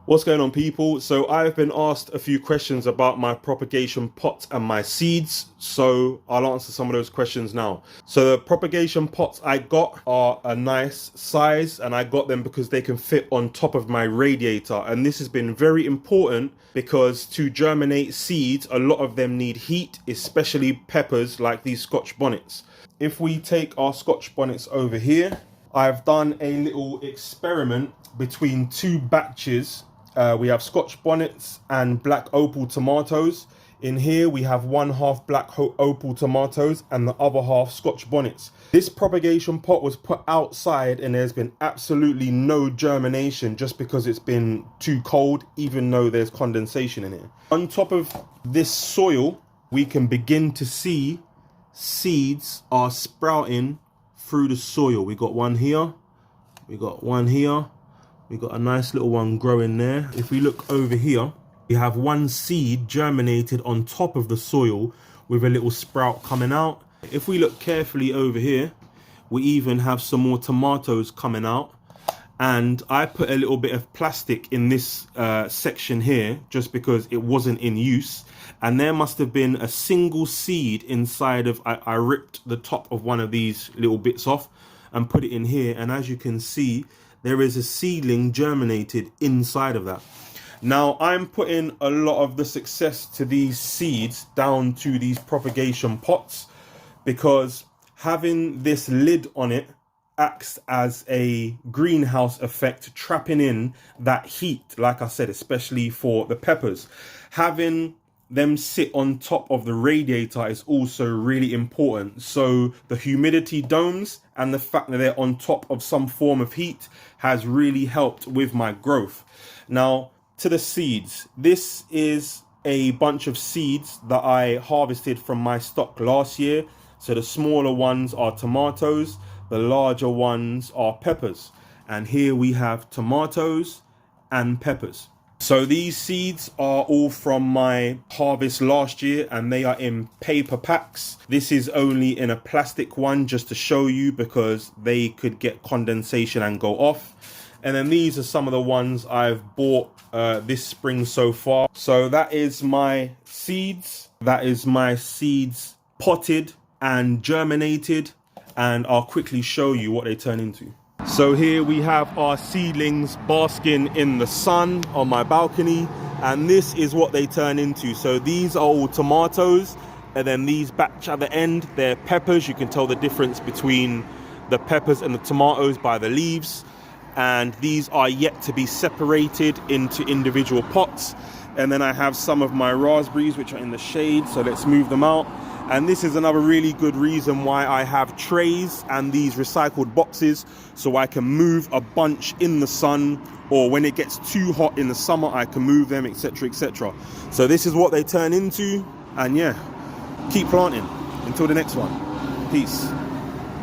What's going on, people? So I've been asked a few questions about my propagation pots and my seeds, so I'll answer some of those questions now. So the propagation pots I got are a nice size, and I got them because they can fit on top of my radiator, and this has been very important because to germinate seeds, a lot of them need heat, especially peppers like these Scotch bonnets. If we take our Scotch bonnets over here, I've done a little experiment between two batches. We have Scotch bonnets and black opal tomatoes. In here we have one half black opal tomatoes and the other half Scotch bonnets. This propagation pot was put outside and there's been absolutely no germination just because it's been too cold, even though there's condensation in it. On top of this soil, we can begin to see seeds are sprouting through the soil. We got one here, we got one here. We got a nice little one growing there. If we look over here, we have one seed germinated on top of the soil with a little sprout coming out. If we look carefully over here, we even have some more tomatoes coming out. And I put a little bit of plastic in this section here just because it wasn't in use. And there must have been a single seed inside of, I ripped the top of one of these little bits off and put it in here. And as you can see, there is a seedling germinated inside of that. Now I'm putting a lot of the success to these seeds down to these propagation pots because having this lid on it acts as a greenhouse effect, trapping in that heat, like I said, especially for the peppers. Having them sit on top of the radiator is also really important. So the humidity domes and the fact that they're on top of some form of heat has really helped with my growth. Now to the seeds, this is a bunch of seeds that I harvested from my stock last year. So the smaller ones are tomatoes, the larger ones are peppers, and here we have tomatoes and peppers. So these seeds are all from my harvest last year and they are in paper packs. This is only in a plastic one just to show you because they could get condensation and go off. And then these are some of the ones I've bought this spring so far. So that is my seeds. That is my seeds potted and germinated, and I'll quickly show you what they turn into. So here we have our seedlings basking in the sun on my balcony, and this is what they turn into. So these are all tomatoes, and then these batch at the end, they're peppers. You can tell the difference between the peppers and the tomatoes by the leaves, and these are yet to be separated into individual pots. And then I have some of my raspberries which are in the shade, so let's move them out. And this is another really good reason why I have trays and these recycled boxes, so I can move a bunch in the sun, or when it gets too hot in the summer, I can move them, etc., etc. So this is what they turn into, and yeah, keep planting. Until the next one. Peace.